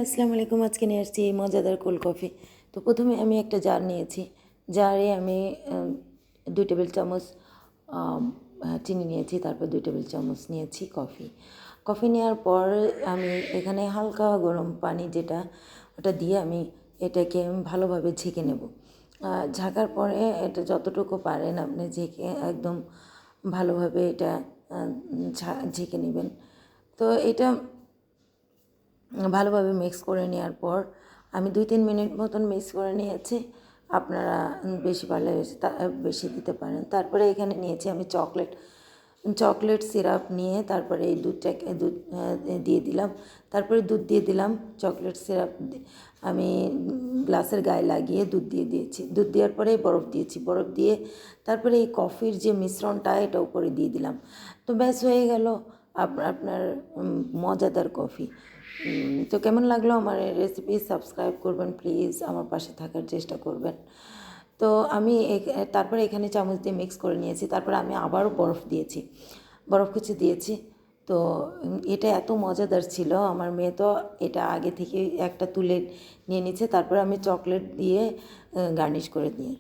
আসসালামু আলাইকুম। আজকে নিয়ে আসছি মজাদার কোল্ড কফি। তো প্রথমে আমি একটা জার নিয়েছি। জারে আমি ২ টেবিল চামচ চিনি নিয়েছি, তারপর ২ টেবিল চামচ নিয়েছি কফি। কফি নেওয়ার পর আমি এখানে হালকা গরম পানি যেটা, ওটা দিয়ে আমি এটাকে ভালোভাবে ছেঁকে নেব। ঝাঁকার পরে এটা যতটুকু পারেন আপনি ঝেঁকে একদম ভালোভাবে এটা ঝেঁকে নেবেন। তো এটা ভালোভাবে মিক্স করে নেওয়ার পর আমি ২-৩ মিনিট মতন মিক্স করে নিয়েছি। আপনারা বেশি পারলে বেশি দিতে পারেন। তারপরে এখানে নিয়েছি আমি চকলেট সিরাপ নিয়ে তারপরে এই দুধ দিয়ে দিলাম। তারপরে দুধ দিয়ে দিলাম। চকলেট সিরাপ আমি গ্লাসের গায়ে লাগিয়ে দুধ দিয়ে দিয়েছি। দুধ দেওয়ার পরে বরফ দিয়েছি। বরফ দিয়ে তারপরে এই কফির যে মিশ্রণটা এটা উপরে দিয়ে দিলাম। তো ব্যাস হয়ে গেল আপনার মজাদার কফি। তো কেমন লাগলো আমার রেসিপি? সাবস্ক্রাইব করবেন প্লিজ, আমার পাশে থাকার চেষ্টা করবেন। তো আমি তারপরে এখানে চামচ দিয়ে মিক্স করে নিয়েছি। তারপরে আমি আবারও বরফ দিয়েছি, বরফ কুচি দিয়েছি। তো এটা এত মজাদার ছিল, আমার মেয়ে তো এটা আগে থেকেই একটা তুলে নিয়ে নিচ্ছে। তারপরে আমি চকলেট দিয়ে গার্নিশ করে দিয়েছি।